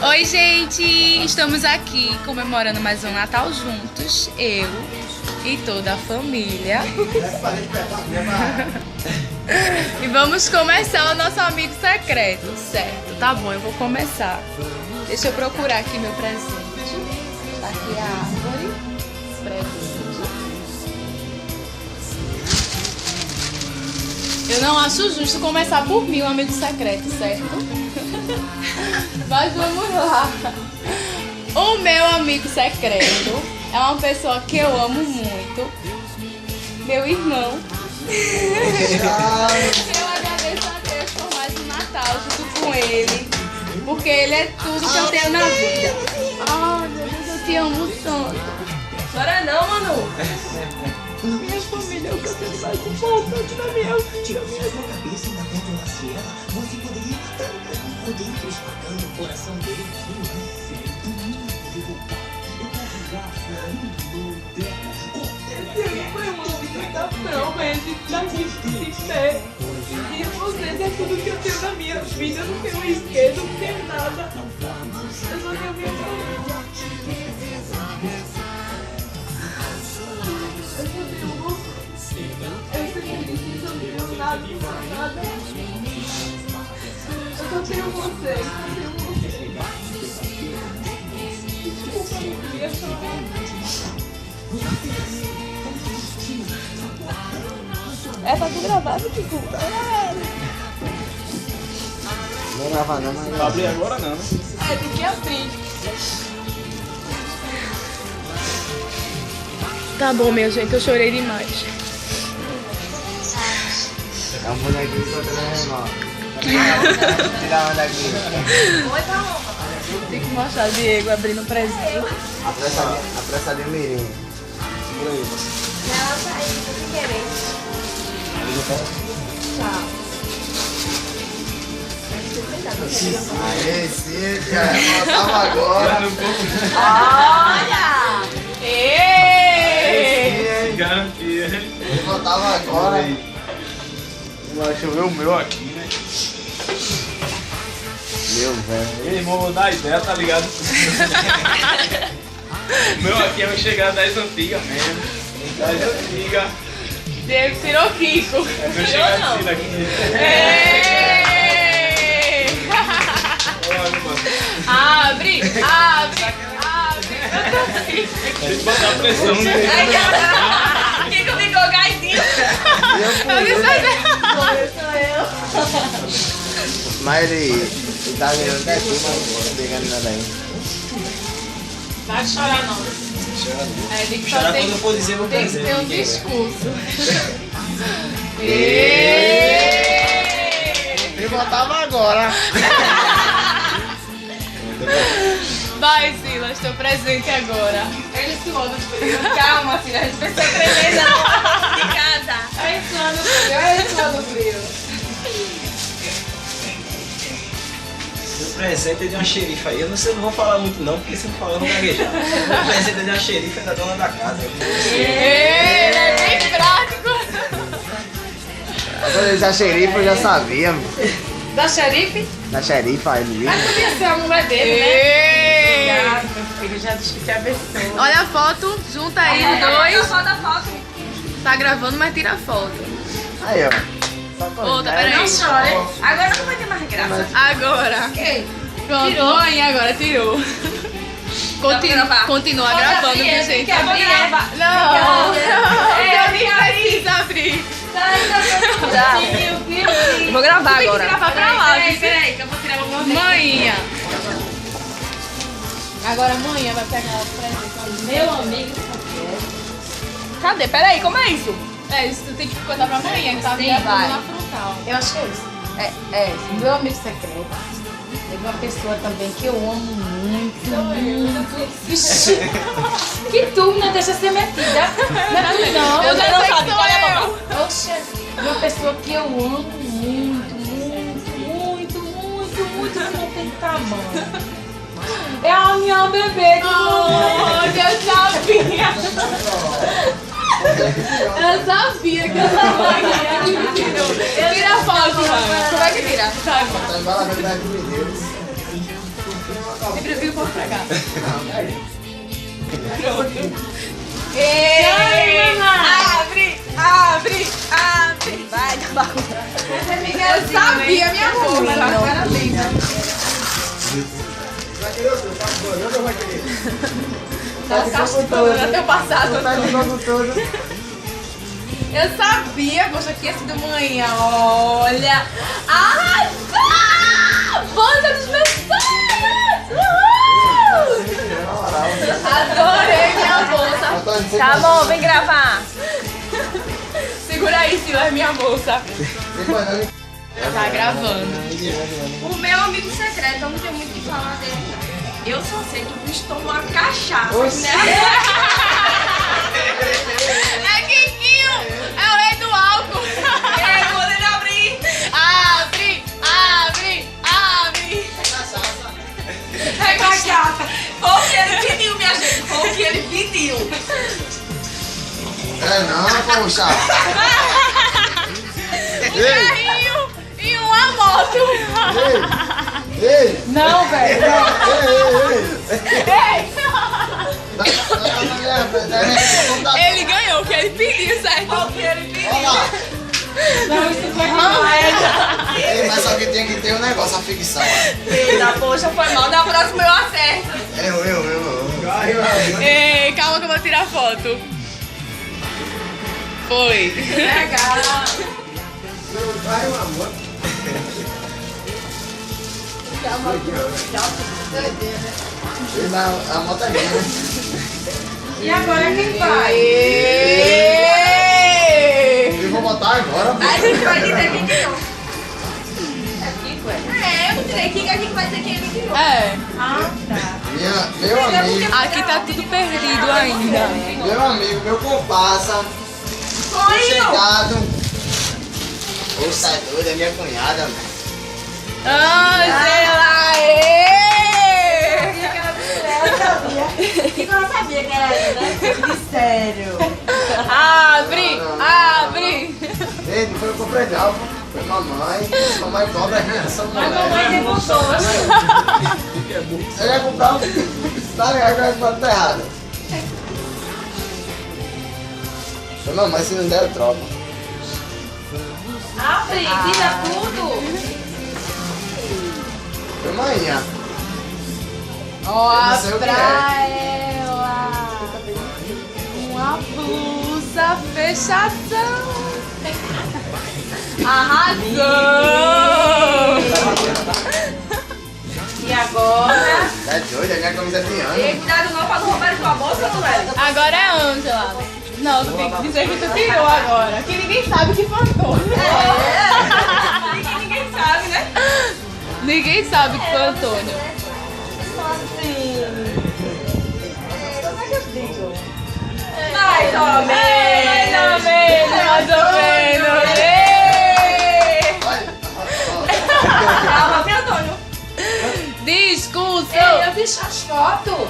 Oi, gente! Estamos aqui comemorando mais um Natal juntos, eu e toda a família. E vamos começar o nosso amigo secreto, certo? Tá bom, eu vou começar. Deixa eu procurar aqui meu presente. Tá aqui a árvore. Presente. Eu não acho justo começar por mim, o amigo secreto, certo? Mas vamos lá. O meu amigo secreto é uma pessoa que eu amo muito. Meu irmão. Eu agradeço a Deus por mais um Natal junto com ele. Porque ele é tudo que eu tenho na vida. Ai, meu Deus, eu te amo tanto. Chora não, Manu. Minha família é o que eu tenho mais importante na minha vida. Tira sua cabeça na dentro da cera. Você poderia estar por dentro espalhando o coração dele. Não, mas a gente se pé. E vocês é tudo que eu tenho na minha vida. Eu não tenho esquerda, não tenho nada. Eu só tenho minha família. Nada. Eu só tenho vocês. Desculpa, eu queria chorar. É pra tu gravar, Kiko? Não gravar não, mas... Não abrir agora não, né? É, tem que abrir. Tá bom, minha gente, eu chorei demais. É um bonequinho que eu tô levando. Tirar uma daqui. Oi, tá bom. Tem que mostrar o Diego abrindo presente. Apressadinho mirim. Segura aí. Ela saiu sem querer. Tchau. Aê, sim, cara. Faltava agora. Olha! Ei! Garantia. Faltava agora. Deixa eu ver o meu aqui, né? Meu velho. Ei, irmão, vou dar ideia, tá ligado? O meu aqui é o chegar das antigas mesmo. Das antigas. Diego tirou Kiko. É meu chegar assim aqui. Ei! Olha, mano. Abre! Tem que botar pressão, né? Kiko ficou gaizinho. Eu nem sabia. Mas ele tá ganhando até aqui, mas não tô pegando nada ainda. Vai chorar não. É, tem que Chorar fazer. quando eu for dizer, eu vou Tem que dizer. ter um discurso. Ele faltava agora. Vai, Silas, teu presente agora. Ele suou no frio. Calma, filha. A gente precisa tremer não. De casa. Ele suou no frio. Ele suou no frio. Meu presente é de uma xerifa aí. Eu não sei, não vou falar muito não, porque se eu falar eu vou gaguejar. Meu presente é de uma xerifa da dona da casa. Ele é bem prático. Quando ele já xerife, eu já sabia. Da xerife? Da xerifa, ele Mas mesmo. podia ser a mulher dele, né? Ei! Obrigado, meu filho. Já disse que te abençoe. Olha a foto, junta aí os dois. Foda a foto. Tá gravando, mas tira a foto. Aí, ó. Só coisa, Outra, né? peraí. Não chore. Agora não vai ter mais graça. Agora. Ok. Pronto, Tirou. mãe, agora tirou. gravar. Continua Pode gravando, abrir, minha tem gente. que abrir, Não, eu nem preciso abrir. Eu vou gravar Tem que agora. gravar pra lá, viu? Peraí, que eu vou tirar o meu Manhã. Agora amanhã vai pegar o presente. Meu amigo. Cadê? Peraí, como é isso? É, isso tu tem que contar pra amanhã, que tá Sim, gravando vai. na frontal. Eu acho que é isso. É isso. Meu amigo secreto. É uma pessoa também que eu amo muito, muito. Vixe, que tu não deixa ser metida. Não, Eu já não sei sabe, que sou cala a eu. boca. Oxe, uma pessoa que eu amo muito, muito, muito, muito, que não tem tamanho. É a minha bebê do Eu sabia! Eu sabia que eu sabia. Tira a foto, mano. Como é que tira? Tá igual a verdade de Deus. Vamos pra cá. Não, peraí. Abre, abre, abre. Vai, dá bagunça. Eu sabia, minha bolsa. Parabéns. Vai querer o seu? Tá bom, eu não vou querer. Tá cascando até o passado. Tá de novo todo. Eu sabia, poxa, que ia ser de manhã. Olha. Arrasou! Banda dos meus sonhos! Uhul! Adorei minha bolsa. Tá bom, vem gravar. Segura aí, Silas, minha bolsa. Tá gravando. O meu amigo secreto, eu não tenho muito o que falar dele, não. Eu só sei que o bicho tomou uma cachaça, né? É Kikinho! É o rei do álcool! É, quando ele abrir. Abre! Abre! Abre! É cachaça. Foi o que ele pediu, minha gente. Foi o que ele pediu. É não, poxa. Carrinho e uma moto! Ei! Não, velho! Ei! Ele ganhou o que ele pediu, certo? Foi o que ele pediu. Olha lá! Não, isso foi Ei, mas só que tinha que ter um negócio, a ficção. Eita, poxa, foi mal. Na próxima eu acerto. Eu. Ei, calma que eu vou tirar foto. Foi. Legal. Vai, meu amor. A moto é minha, né? E agora quem vai? Eu vou botar agora, pô. A gente vai dizer quem ganhou. É Kiko, é? É, eu não direi quem, a gente vai dizer quem ele ganhou. É, Ah, tá. Meu amigo, aqui tá tudo perdido ainda. meu amigo, meu comparsa, Foi, chegado. Ô, sai doido, é minha cunhada, mano. Ângela! Kiko não sabia que era ele, né? De sério. Abre! Abre! Ei, não foi eu que comprei não, pô. Foi mamãe. Mamãe cobra a reação do A mamãe demonstrou. Você ia comprar um... Tá ligado que vai estar errado. Foi mamãe, se não der, eu troco. Abre, tira tudo. Foi manhã. Ó, Eu não sei o que pra ela uma blusa fechação. Arrasou! E agora? É doido, é minha camisa de ano. Ei, cuidado não pra não roubar tua bolsa, não é? Agora é Ângela. Não, tu tem que dizer que tu tirou agora. Que ninguém sabe que foi Antônio. Ninguém sabe, né? Ninguém sabe que foi Antônio. Mais ou menos. Mais ou menos. Ei! Calma, viu, Antônio? Discurso! Ei, eu fiz as fotos.